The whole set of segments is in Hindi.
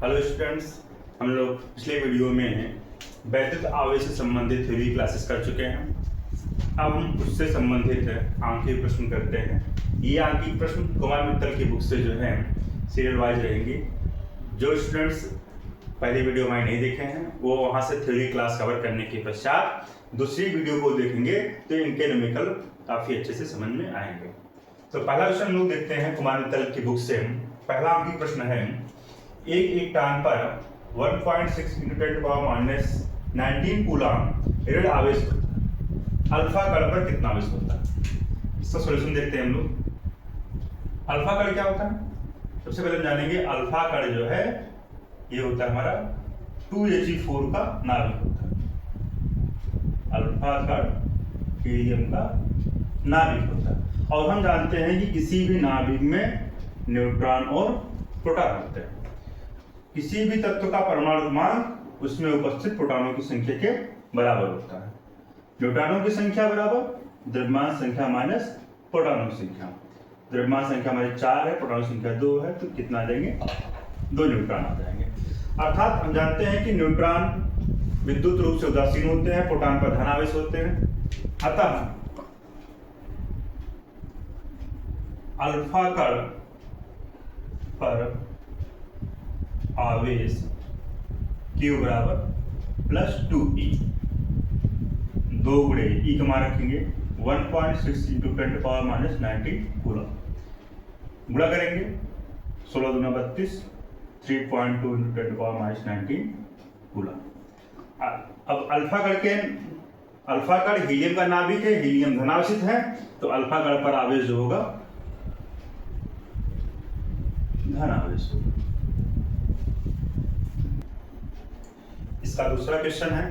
हेलो स्टूडेंट्स, हम लोग पिछले वीडियो में वैद्युत आवेश से संबंधित थ्योरी क्लासेस कर चुके हैं। अब हम उससे संबंधित आंखिक प्रश्न करते हैं। ये आंखिक प्रश्न कुमार मित्तल की बुक से जो है सीरियल वाइज रहेंगे। जो स्टूडेंट्स पहली वीडियो हमारी नहीं देखे हैं वो वहाँ से थ्योरी क्लास कवर करने के पश्चात दूसरी वीडियो को देखेंगे तो इनके न्यूमेरिकल काफ़ी अच्छे से समझ में आएंगे। तो पहला क्वेश्चन हम लोग देखते हैं कुमार मित्तल की बुक से। पहला आंखिक प्रश्न है, एक इलेक्ट्रॉन पर 1.6 × 10⁻⁹ कूलम ऋण आवेश होता है। अल्फा कण पर कितना आवेश होता है? इसका सॉल्यूशन देखते हैं हम लोग। अल्फा कण क्या होता है? सबसे पहले हम जानेंगे अल्फा कण जो है ये होता है हमारा 2He4 का नाभिक होता है। अल्फा कण हीलियम का नाभिक होता है और हम जानते हैं कि किसी भी नाभिक में न्यूट्रॉन और प्रोटॉन होते हैं। किसी भी तत्व का परमाणु क्रमांक उसमें उपस्थित प्रोटॉनों की संख्या के बराबर होता है। न्यूट्रॉनों की संख्या बराबर द्रव्यमान संख्या माइनस प्रोटॉनों की संख्या। द्रव्यमान संख्या हमारी 4 है, प्रोटॉन संख्या 2 है, तो कितना आ जाएंगे? 2 न्यूट्रॉन आ जाएंगे। अर्थात हम जानते हैं कि न्यूट्रॉन विद्युत रूप से उदासीन होते हैं, प्रोटॉन पर धनावेश होते हैं। अतः अल्फा कण पर आवेश Q बराबर +2E, 2 गुणे E का मान रखेंगे 1.6 × 10⁻⁹ कूलम। गुणा करेंगे 16 दूना 32, 3.2 × 10⁻⁹ कूलम। अब अल्फा कण हीलियम का नाभिक है, हीलियम धनावेशित है, तो अल्फा कण पर आवेश जो होगा धनावेश होगा। इसका दूसरा क्वेश्चन है।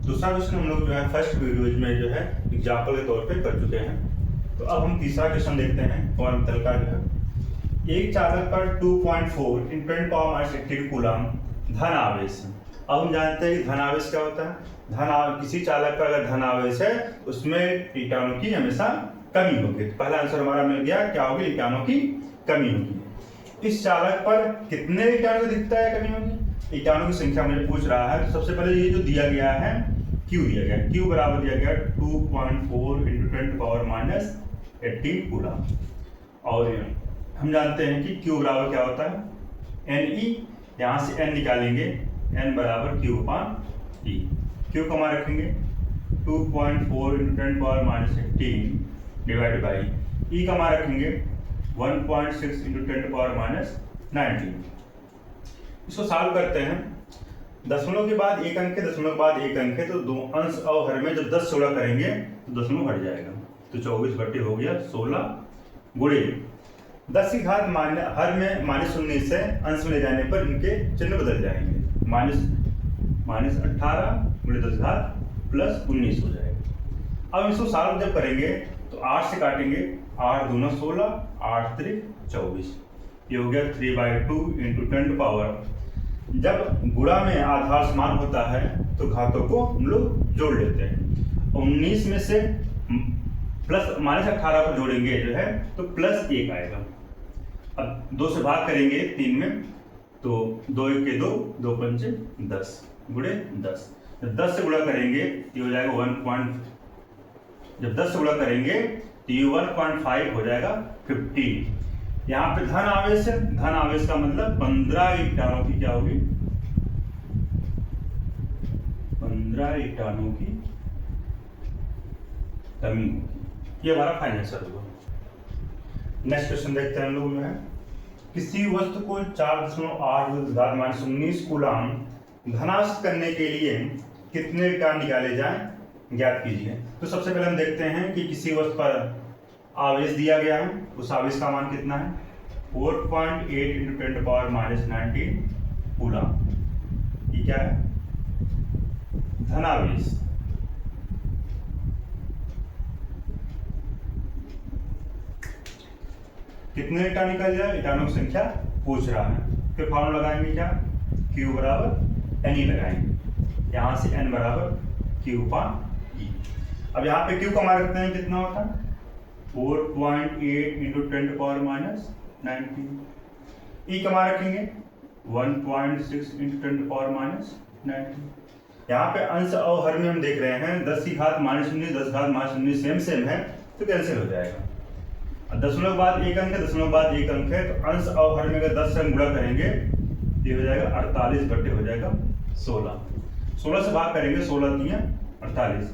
दूसरा क्वेश्चन हम लोग जो है फर्स्ट वीडियोज में जो है एग्जाम्पल के तौर पे कर चुके हैं। तो अब हम तीसरा क्वेश्चन देखते हैं कुमार मित्तल का जो है, एक चालक पर 2.4 × 10⁻⁸ कूलम धन आवेश है। अब हम जानते हैं कि धन आवेश क्या होता है। किसी चालक पर अगर धन आवेश है उसमें इलेक्ट्रॉनों की हमेशा कमी होगी। तो पहला आंसर हमारा मिल गया, क्या होगी? इलेक्ट्रॉनों की कमी होगी। इस चालक पर कितने इलेक्ट्रॉनों को दिखता है कमी होगी? इलेक्ट्रॉनों की संख्या मुझे पूछ रहा है। तो सबसे पहले ये जो दिया गया है Q दिया गया, Q बराबर दिया गया 2.4 × 10⁻⁸ कूलम। और हम जानते हैं कि Q बराबर क्या होता है? Ne। यहाँ से N निकालेंगे, N बराबर Q/E। Q का मान रखेंगे 2.4 × 10⁻⁸ डिवाइड बाई E का मान रखेंगे 1.6 × 10⁻⁹। इसको सॉल्व करते हैं। दशमलव के बाद एक अंक है, दशमलव के बाद एक अंक है, तो दो अंश और हर में जब 10 से गुणा करेंगे तो दशमलव हट जाएगा। तो 24 हो गया 16 गुणे 10 की घात हर में -19 है, अंश में ले जाने पर इनके चिन्ह बदल जाएंगे। -18 गुणे 10 घात +19 हो जाएगा। अब इसको सॉल्व जब करेंगे तो 8 से काटेंगे, 8 दूना 16, 8 त्रिक 24, ये हो गया 3/2 × 10⁻। जब गुणा में आधार समान होता है तो घातों को हम लोग जोड़ लेते हैं। 19 में से -18 को जोड़ेंगे जो है तो +1 आएगा। अब 2 से भाग करेंगे 3 में, तो 2 × 1 = 2, 2 × 5 = 10 गुणे 10। जब 10 से गुणा करेंगे ये हो जाएगा 1. जब 10 से गुणा करेंगे तो ये 1.5 हो जाएगा 15। यहाँ पे धन आवेश है, धन आवेश का मतलब 15 इलेक्ट्रॉनों की क्या होगी? 15 इलेक्ट्रॉनों की कमी होगी। ये हमारा फाइनल आंसर होगा। नेक्स्ट क्वेश्चन देखते हैं हम लोग। है किसी वस्तु को 4.8 × 10⁻19 कूलम धनावेशित करने के लिए कितने इलेक्ट्रॉन निकाले जाएं, ज्ञात कीजिए। तो सबसे पहले हम देखते हैं कि किसी वस्तु पर आवेश दिया गया है, उस आवेश का मान कितना है? 4.8 × 10⁻⁹ कूलम। ये क्या है? धनावेश। कितने इलेक्ट्रॉन निकल जाए, इलेक्ट्रॉनों की संख्या पूछ रहा है। फिर फॉर्मूला लगाएंगे क्या? Q बराबर Ne लगाएंगे, यहाँ से N बराबर Q/E। अब यहाँ पे Q का मान रखते हैं, कितना होता है? 4.8 × 10⁻⁹ E का मान रखेंगे 1.6 इंटू 10 पावर माइनस 19। यहाँ पे अंश और हर में हम देख रहे हैं 10 की घात -19 10 घात -19 सेम है, तो कैंसिल हो जाएगा। दशमलव बाद एक अंक है, दशमलव बाद एक अंक है, तो अंश और हर में अगर 10 से हम गुणा करेंगे ये हो जाएगा 48 बटे हो जाएगा 16 से भाग करेंगे 16 3 48,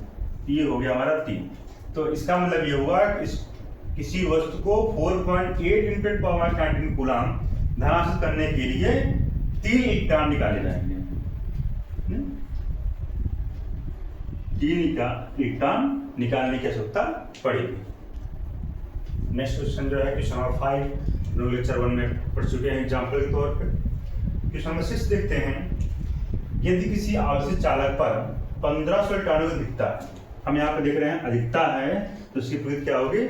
ये हो गया हमारा 3। तो इसका मतलब ये हुआ कि किसी वस्तु को 4.8 इंटू 10 पावर 19 कूलम धनात्मक करने के लिए 3 इलेक्ट्रॉन निकाले जाएंगे। 3 इलेक्ट्रॉन निकालने की आवश्यकता पड़ेगी। नेक्स्ट क्वेश्चन जो है क्वेश्चन नंबर 5 लोग लेक्चर 1 में पढ़ चुके हैं एग्जाम्पल के तौर पे। क्वेश्चन नंबर 6 देखते हैं। यदि किसी आवेशित चालक पर 1500 इलेक्ट्रॉनों की अधिकता है, हम यहाँ पे देख रहे हैं अधिकता है, तो उसकी प्रकृति क्या होगी?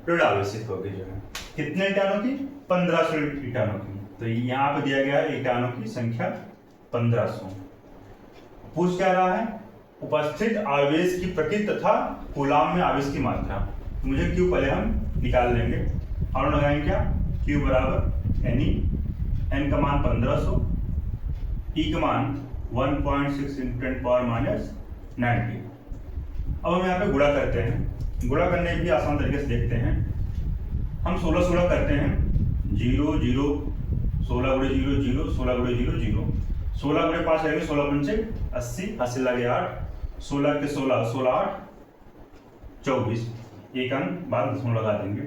ऋणावेशित होगी। जो है कितने इलेक्ट्रॉनों की? 1500 इलेक्ट्रॉनों की। तो यहाँ पे दिया गया है इलेक्ट्रॉनों की संख्या 1500। पूछ क्या रहा है? उपस्थित आवेश की प्रकृति तथा कूलम में आवेश की मात्रा। मुझे Q पहले हम निकाल लेंगे और लगाएंगे क्या? Q बराबर NE, N का मान 1500, E का मान 1.6 इंटू 10 पावर माइनस 90। अब हम यहाँ पे गुणा करते हैं। गुणा करने की आसान तरीके से देखते हैं। हम 16 करते हैं, 0 0 16 गुणे 0 0 16 गुणे 0 0 16 गुणे 5 करेंगे 16 पंचे 80, 80 लगे 8, 16 के 16 16 8 24, एक अंक बाद दशमलव लगा देंगे,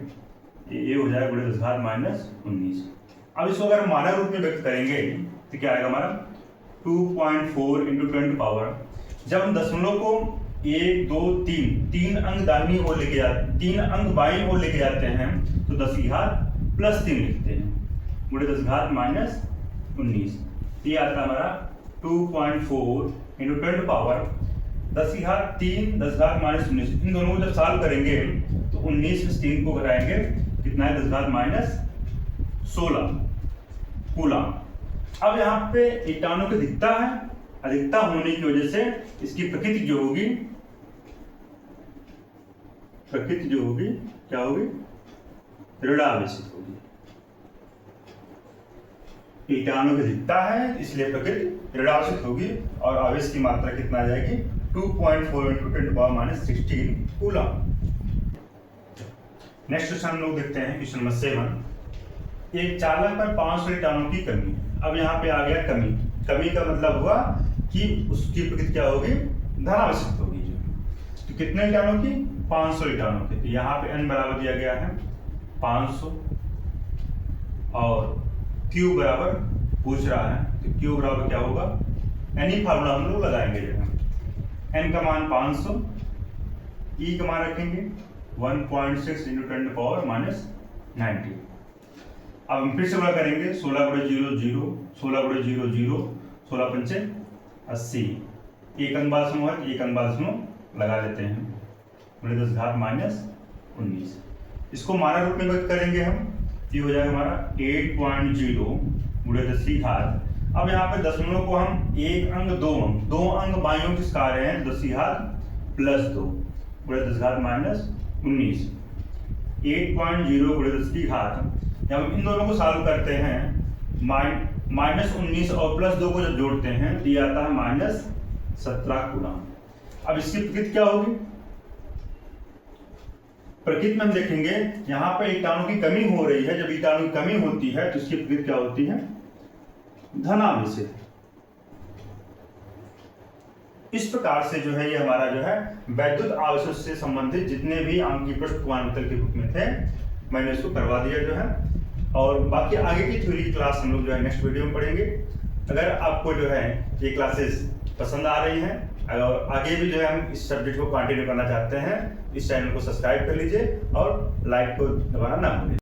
ये हो जाएगा गुणे 10 घात माइनस 19। अब इसको अगर मानक रूप में व्यक्त करेंगे तो क्या आएगा हमारा 2.4 इंटू 10 पावर। जब हम दशमलव को 1 2 3 अंक दाहिनी ओर लेके जाते, 3 अंक बाईं ओर लेके जाते हैं, तो 10 की घात +3 लिखते हैं, गुणे 10 घात माइनस 19। ये आता है हमारा 2.4 इंटू 10 पावर 10 की घात 3 10 घात माइनस 19। इन दोनों को जब सॉल्व करेंगे तो 19 में 3 को घटाएंगे, कितना है? 10 घात माइनस 16 कूलम। अब यहाँ पे इलेक्ट्रॉनों की अधिकता है, अधिकता होने की वजह से इसकी प्रकृति जो होगी, प्रकृति जो होगी क्या होगी? ऋणावेशित होगी। इलेक्ट्रॉनों की अधिकता है इसलिए प्रकृति ऋणावेशित होगी और आवेश की मात्रा कितना आ जाएगी? 2.4 into 10 power minus 16 coulomb. Next question हम लोग देखते हैं क्वेश्चन नंबर 7। एक चालक पर 500 इलेक्ट्रॉनों की कमी है। अब यहाँ पे आ गया कमी। कमी का मतलब हुआ कि उसकी प्रकृति क्या होगी? धनावेशित होगी। जो तो कितने इलेक्ट्रॉनों की? 500 इलेक्ट्रॉनों की। तो यहाँ पे n बराबर दिया गया है 500 और Q बराबर पूछ रहा है, तो Q बराबर क्या होगा? NE फार्मूला हम लोग लगाएंगे। जो n का मान 500, E का मान रखेंगे 1.6 इंटू 10 पावर माइनस 90। अब हम फिर से गुणा करेंगे, 16 गुणे 0 0 16 गुणे 0 0 16 पंचे 80, एक अंक बाद दशमलव है, एक अंक बाद दशमलव लगा लेते हैं, गुणे 10 घात माइनस 19। इसको मानक रूप में व्यक्त करेंगे हम, ये हो जाएगा हमारा 8.0 गुणे 10 की घात। अब यहाँ पे दशमलव को हम एक अंक दो अंक बाईं ओर खिसका रहे हैं, 10 की घात +2 गुणे 10 घात माइनस 19। 8.0 गुणे 10 की घात, जब हम इन दोनों को सॉल्व करते हैं, माइनस 19 और +2 को जब जोड़ते हैं तो ये आता है माइनस 17 कूलम। अब इसकी प्रकृति क्या होगी? प्रकृति में हम देखेंगे यहाँ पे इलेक्ट्रॉनों की कमी हो रही है। जब इलेक्ट्रॉनों की कमी होती है तो इसकी प्रकृति क्या होती है? धनावेशित। इस प्रकार से जो है ये हमारा जो है वैद्युत आवेशों से संबंधित जितने भी आंकीय प्रश्न क्वांटल के रूप में थे, मैंने इसको करवा दिया जो है। और बाकी आगे की थ्योरी की क्लास हम लोग जो है नेक्स्ट वीडियो में पढ़ेंगे। अगर आपको जो है ये क्लासेस पसंद आ रही हैं और आगे भी जो है हम इस सब्जेक्ट को कंटिन्यू करना चाहते हैं, इस चैनल को सब्सक्राइब कर लीजिए और लाइक को दबाना ना भूलिए।